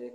1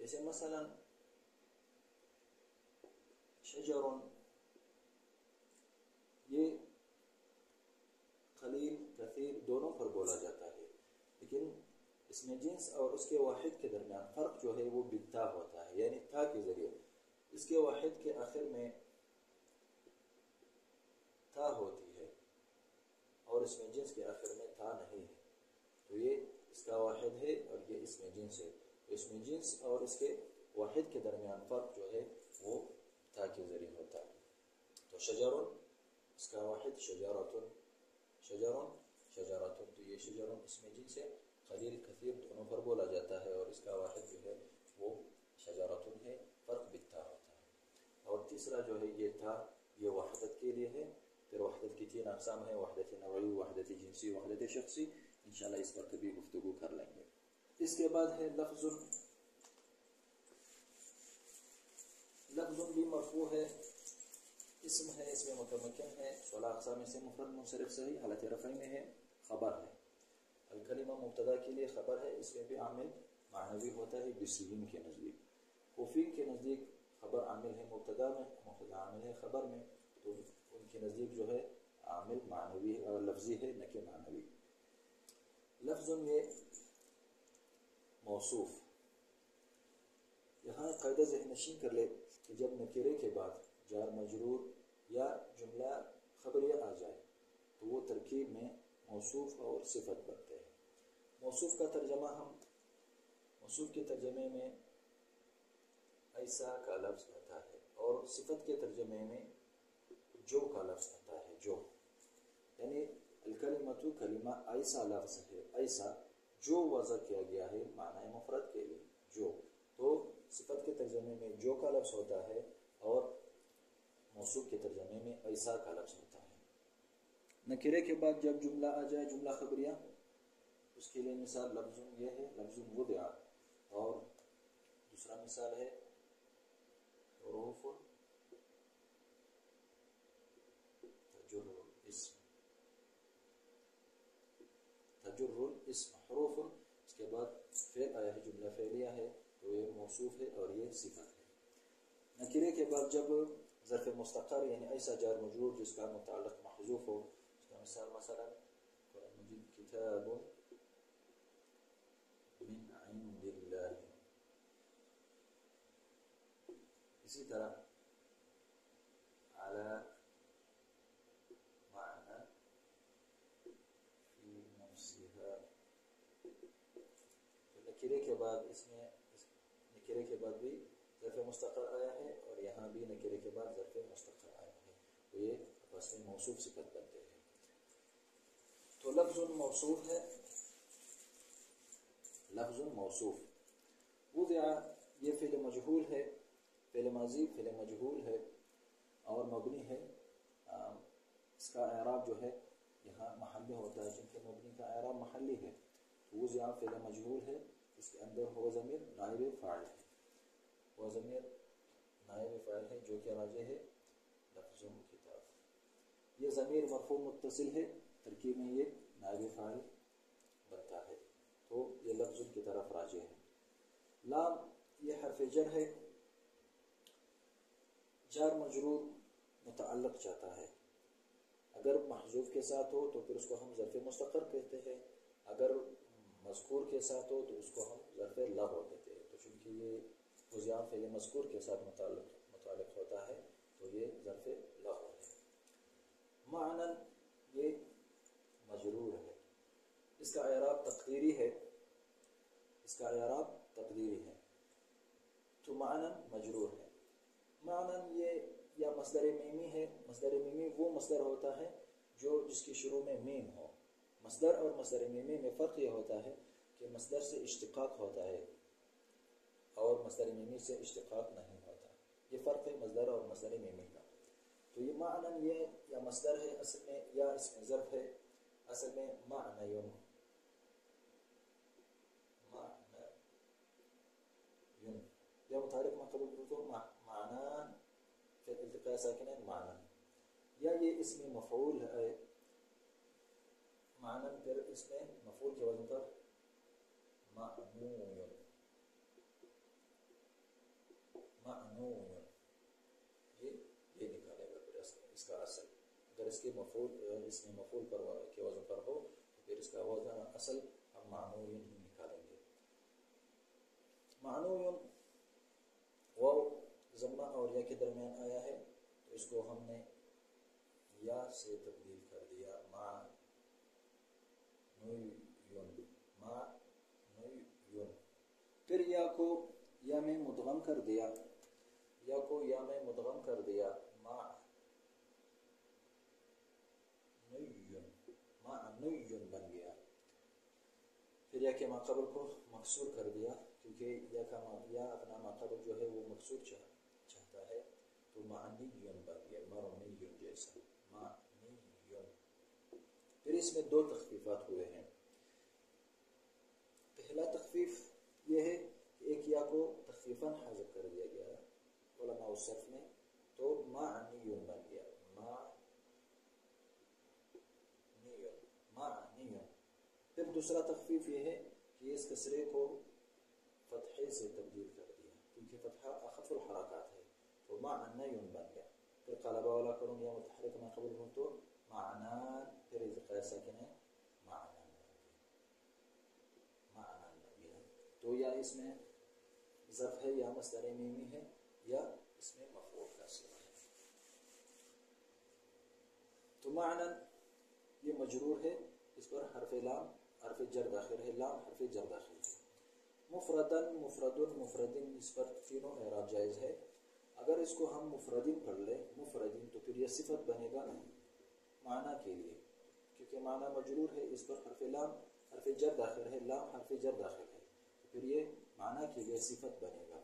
جیسے مثلا شجر، یہ قلیل کثیر دونوں پر بولا جاتا ہے، لیکن اس میں جنس اور اس کے واحد کے درمیان فرق جو ہے وہ بالتا ہوتا ہے، یعنی تا کے ذریعے اس کے واحد کے آخر میں تا ہوتی ہے اور اس میں جنس کے آخر میں تا نہیں ہے، تو یہ اس کا واحد ہے اور یہ اس میں جنس ہے، تو اس میں جنس اور اس کے واحد کے درمیان فرق جو ہے وہ تا کے ذریعے ہوتا ہے۔ تو شجر اس کا واحد شجراتن، شجرن شجراتن، تو یہ شجرن اس میں جنس ہے، قلیل کثیر دونوں پر بولا جاتا ہے اور اس کا واحد جو ہے وہ شجراتن ہے، فرق بالتا ہوتا ہے۔ اور تیسرا جو ہے یہ تھا، یہ وحدت کے لیے ہے، پھر وحدت کی 3 اقسام ہیں، وحدت نوعی، وحدت جنسی، وحدت شخصی، انشاءاللہ اس پر کبھی گفتگو کر لیں گے۔ اس کے بعد ہے لفظ، لفظ بھی مرفوع ہے، اسم ہے، اس میں متمکن ہے، 16 اقسام میں سے مفرد منصرف صحیح حالت رفع میں ہے، خبر ہے، الکلمہ مبتدا کے لیے خبر ہے، اس میں بھی عامل معنوی ہوتا ہے بصیرین کے نزدیک، کوفی کے نزدیک خبر عامل ہے مبتدا میں، مبتدا عامل ہے خبر میں، تو ان کے نزدیک جو ہے عامل معنوی اور لفظی ہے نہ کہ معنوی۔ لفظ یہ موصوف، یہاں قاعدہ ذہن نشین کر لے کہ جب نکرے کے بعد جار مجرور یا جملہ خبریہ آ جائے تو وہ ترکیب میں موصوف اور صفت بنتے ہیں۔ موصوف کا ترجمہ ہم، موصوف کے ترجمے میں ایسا کا لفظ آتا ہے اور صفت کے ترجمے میں جو کا لفظ آتا ہے، جو، یعنی الکلمۃ کلمہ ایسا لفظ ہے، ایسا جو وضع کیا گیا ہے معنی مفرد کے لیے، جو، تو صفت کے ترجمے میں جو کا لفظ ہوتا ہے اور موصوف کے ترجمے میں ایسا کا لفظ ہوتا ہے۔ نکرے کے بعد جب جملہ آ جائے، جملہ خبریہ، اس کے لیے مثال لفظ یہ ہے، لفظ وضع، اور دوسرا مثال ہے حروف تجر الاسم، تجر الاسم، حروف، اس کے بعد فعل آیا ہے، جملہ فعلیہ ہے، تو یہ موصوف ہے اور یہ صفت ہے۔ نکرے کے بعد جب ظرف مستقر یعنی ایسا جار مجرور جس کا متعلق محذوف ہو، اس کا مثال مثلا قرآن مجید کتاب من عند اللہ، اسی طرح علی معنی فی نفسها، نکرے کے بعد اس میں نکرے کے بعد بھی ظرف مستقر آیا ہے اور یہاں بھی نکرے کے بعد ظرف مستقر آیا ہے، تو یہ آپس میں موصوف صفت بنتے ہیں۔ تو لفظ موصوف ہے، لفظ موصوف، وضع یہ فعل مجہول ہے، فعل ماضی فعل مجہول ہے اور مبنی ہے، اس کا اعراب جو ہے یہاں محلی ہوتا ہے، چونکہ مبنی کا اعراب محلی ہے، تو وضع فعل مجہول ہے، اس کے اندر ہو ضمیر نائب فاعل ہے، وہ ضمیر نائب فاعل ہے جو کہ راجع ہے لفظ کتاب، یہ ضمیر مرفوع متصل ہے، ترکیب میں یہ نائب فاعل بنتا ہے، تو یہ لفظ کی طرف راجع ہے۔ لام یہ حرف جر ہے، جار مجرور متعلق چاہتا ہے، اگر محذوف کے ساتھ ہو تو پھر اس کو ہم ظرف مستقر کہتے ہیں، اگر مذکور کے ساتھ ہو تو اس کو ہم ظرف لغو کہتے ہیں، تو چونکہ یہ وضع فعل مذکور کے ساتھ متعلق ہوتا ہے تو یہ ظرف لغو ہے۔ معنن یہ مجرور ہے، اس کا اعراب تقدیری ہے، اس کا اعراب تقدیری ہے، تو معنن مجرور ہے۔ معنن یہ یا مصدر میمی ہے، مصدر میمی وہ مصدر ہوتا ہے جو جس کی شروع میں میم ہو، مصدر اور مصدر میمی میں فرق یہ ہوتا ہے کہ مصدر سے اشتقاق ہوتا ہے اور مصدر میمی سے اشتقاق نہیں ہوتا، یہ فرق ہے مصدر اور مصدر میمی کا۔ تو یہ معنن یہ یا مصدر ہے اصل میں یا اس میں ظرف ہے، اصل میں معنی، یا متحرک میں قبول کرو معنان پھر التقاء ساکنین معنن، یا یہ اسم مفعول ہے، معنن پھر اس میں مفعول کے وزن پر معمول، کے مفعول اس میں مفعول پر کے وزن پر ہو تو پھر اس کا وزن اصل ہم معنوی ہی نکالیں گے. معنوی واو ضمہ اور یا کے درمیان آیا ہے تو اس کو ہم نے یا سے تبدیل کر دیا معنویون. پھر یا کو یا میں مدغم کر دیا، یا کو یا میں مدغم کر دیا معنویون بن گیا. پھر یا کے ماقبل کو مکسور کر دیا کیونکہ یا اپنا ماقبل جو ہے وہ مکسور چاہتا ہے تو معنیون بن گیا، مرنیون جیسا معنیون. پھر اس میں دو تخفیفات ہوئے ہیں. پہلا تخفیف یہ ہے کہ ایک یا کو تخفیفاً حذف کر دیا گیا علماء الصرف میں تو معنیون بن گیا معنیون. پھر دوسرا تخفیف یہ ہے کہ اس کسرے کو فتحے سے تبدیل کر دیا کیونکہ فتحہ اخف الحرکات ہے تو معنیون بن گیا. پھر قلب والا کروں یا متحرک میں قبل ہوں تو معنان، پھر التقاء ساکن ہے معنان بن گیا. تو یا اس میں ظرف ہے یا مصدر میمی ہے یا اس میں مفعول کا صیغہ ہے. تو معنن یہ مجرور ہے، اس پر حرف لام حرف جر داخل ہے، لام حرف جر داخل ہے. مفردن مفردن مفردن اس پر تینوں اعراب جائز ہے. اگر اس کو ہم مفردن پڑھ لیں مفردن تو پھر یہ صفت بنے گا معنی کے لیے کیونکہ معنی مجرور ہے، اس پر حرف لام حرف جر داخل ہے، لام حرف جر داخل ہے تو پھر یہ معنی کے لیے صفت بنے گا.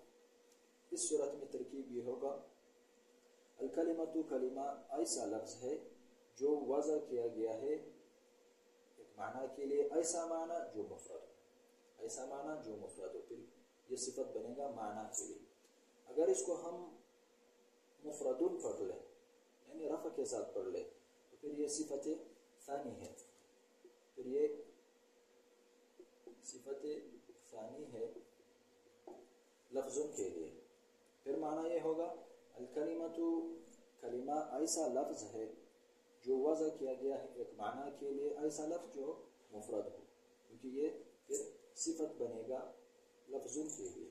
اس صورت میں ترکیب یہ ہوگا الکلمۃ کلمہ ایسا لفظ ہے جو وضع کیا گیا ہے ایک معنی کے لیے، ایسا معنی جو مفرد ہو، ایسا معنی جو مفرد ہو، پھر یہ صفت بنے گا معنی کے لیے. اگر اس کو ہم مفردن پڑھ لیں یعنی رفع کے ساتھ پڑھ لیں تو پھر یہ صفت ثانی ہے، پھر یہ صفت ثانی ہے لفظوں کے لیے. پھر معنی یہ ہوگا الکلمۃ کلمہ ایسا لفظ ہے جو وضع کیا گیا ہے ایک معنی کے لیے، ایسا لفظ جو مفرد ہو کیونکہ یہ پھر صفت بنے گا لفظوں کے لیے.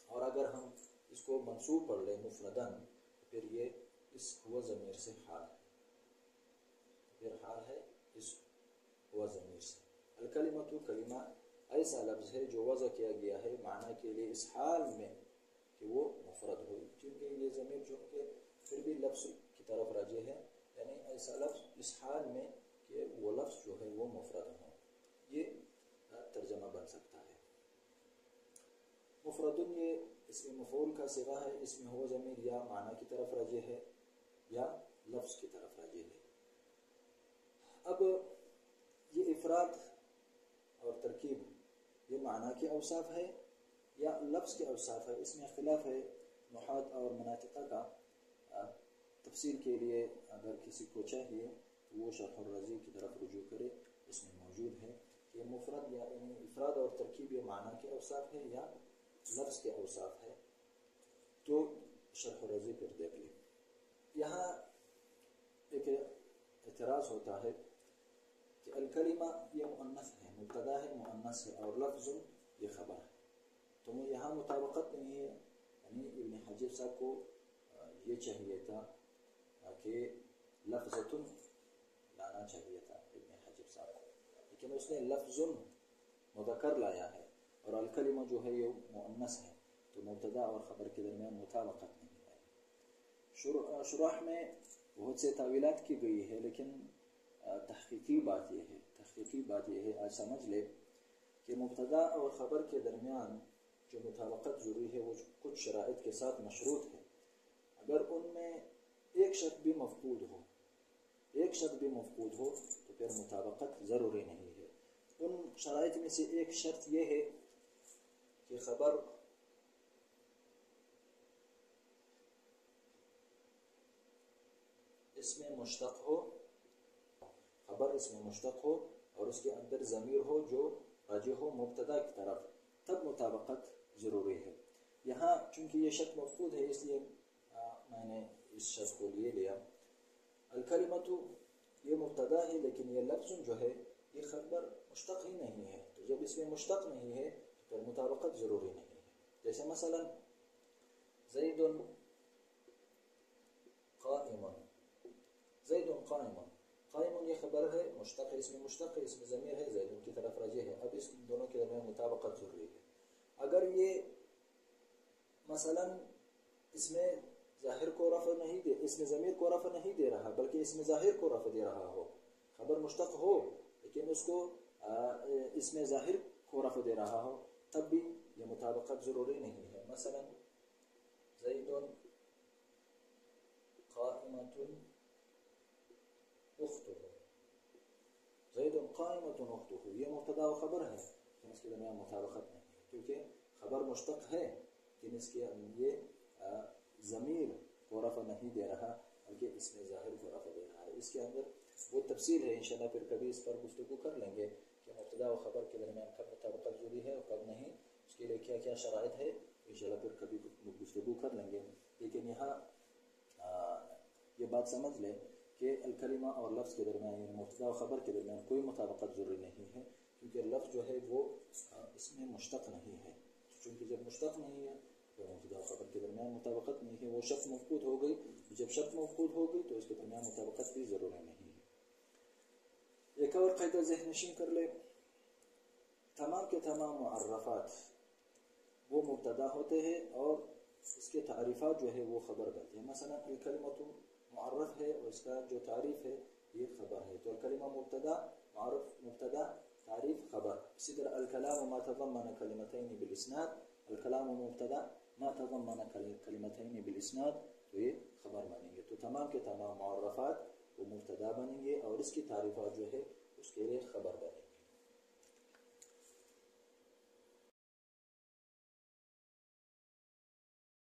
اور اگر ہم اس کو منصوب پڑھ لیں مفردن پھر یہ اس ہوا ضمیر سے حال ہے، پھر حال ہے اس ہوا ضمیر سے. الکلمۃ کلمہ ایسا لفظ ہے جو وضع کیا گیا ہے معنی کے لیے اس حال میں کہ وہ مفرد ہو، کیونکہ یہ ضمیر جو کہ پھر بھی لفظ کی طرف راجع ہے، یعنی ایسا لفظ اس حال میں کہ وہ لفظ جو ہے وہ مفرد ہو. یہ ترجمہ بن سکتا ہے. مفردن یہ اس میں مفعول کا صیغہ ہے، اس میں ہو ضمیر یا معنی کی طرف راجع ہے یا لفظ کی طرف راجع ہے. اب یہ افراد اور ترکیب یہ معنی کے اوصاف ہے یا لفظ کے اوصاف ہے، اس میں اختلاف ہے. نحات اور مناطقہ کا تفسیر کے لیے اگر کسی کو چاہیے تو وہ شرح الرضی کی طرف رجوع کرے، اس میں موجود ہے کہ مفرد یا یعنی افراد اور ترکیب یہ معنی کے اوصاف ہے یا لفظ کے اوصاف ہے. تو شرح الرضی پر دیکھ لیں. یہاں ایک اعتراض ہوتا ہے کہ الکلمہ یہ مؤنث ہے، مبتدا ہے مؤنث ہے اور لفظ یہ خبر ہے، تو یہاں مطابقت نہیں ہے. یعنی ابن حجر صاحب کو یہ چاہیے تھا کہ لفظ لانا چاہیے تھا ابن حجر صاحب کو، لیکن اس نے لفظ مذکر لایا ہے اور الکلمہ جو ہے یہ مؤنث ہے تو مبتدا اور خبر کے درمیان مطابقت نہیں ہے. شرح میں بہت سے تعویلات کی گئی ہے لیکن تحقیقی بات یہ ہے آج سمجھ لے کہ مبتدا اور خبر کے درمیان جو مطابقت ضروری ہے وہ کچھ شرائط کے ساتھ مشروط ہے. اگر ان میں ایک شرط بھی مفقود ہو تو پھر مطابقت ضروری نہیں ہے. ان شرائط میں سے ایک شرط یہ ہے کہ خبر اس میں مشتق ہو اور اس کے اندر ضمیر ہو جو راجع ہو مبتدا کی طرف، تب مطابقت ضروری ہے. یہاں چونکہ یہ شرط مفقود ہے اس لیے میں نے اس شرط کو لیا الکلمۃ یہ مبتدا ہے، لیکن یہ لفظ جو ہے یہ خبر مشتق ہی نہیں ہے، تو جب اس میں مشتق نہیں ہے تو پھر مطابقت ضروری نہیں ہے. جیسے مثلا زید قائم، زید قائم، قائم یہ خبر ہے مشتق ہے، اس میں مشتق ہے، اس میں ضمیر ہے، زید کی طرف راجع ہے. اب اس دونوں کے درمیان مطابقت ضروری ہے. اگر یہ مثلا اس میں ظاہر کو رفع نہیں دے، اس میں ضمیر کو رفع نہیں دے رہا بلکہ اس میں ظاہر کو رفع دے رہا ہو، خبر مشتق ہو لیکن اس کو اس میں ظاہر کو رفع دے رہا ہو، تب بھی یہ مطابقت ضروری نہیں ہے. مثلا زید قائمۃ اختہ، زید قائمۃ اختہ یہ مبتدا و خبر ہے لیکن اس کے درمیان مطابقت نہیں ہے کیونکہ خبر مشتق ہے لیکن اس کے یہ ضمیر کو رفع نہیں دے رہا بلکہ اس میں ظاہر کو رفع دے رہا ہے. اس کے اندر وہ تفصیل ہے، انشاءاللہ پھر کبھی اس پر گفتگو کر لیں گے کہ مبتدا و خبر کے درمیان کب مطابقت ضروری ہے اور کب نہیں، اس کے لیے کیا کیا شرائط ہے، انشاءاللہ پھر کبھی گفتگو کر لیں گے. لیکن یہاں یہ بات سمجھ لیں کہ الکلمہ اور لفظ کے درمیان یعنی مبتدا و خبر کے درمیان کوئی مطابقت ضروری نہیں ہے کیونکہ لفظ جو ہے وہ اس میں مشتق نہیں ہے. چونکہ جب مشتق نہیں ہے تو مبتدا و خبر کے درمیان مطابقت نہیں ہے، وہ شرط مفقود ہو گئی، جب شرط مفقود ہو گئی تو اس کے درمیان مطابقت بھی ضروری نہیں ہے. ایک اور قاعدہ ذہن نشین کر لے، تمام کے تمام معرفات وہ مبتدا ہوتے ہیں اور اس کے تعریفات جو ہے وہ خبر بنتے ہیں. مثلا الکلمۃ معرف ہے اور اس کا جو تعریف ہے یہ خبر ہے، تو الکلمہ مبتدا، معرف مبتدا، تعریف خبر. اسی طرح الکلام ما تضمن کلمتین بالاسناد، الکلام مبتدا ما تضمن کلمتین بالاسناد، تو یہ خبر بنیں گے. تو تمام کے تمام معرفات وہ مبتدا بنیں گے اور اس کی تعریفات جو ہے اس کے لیے خبر بنیں گے.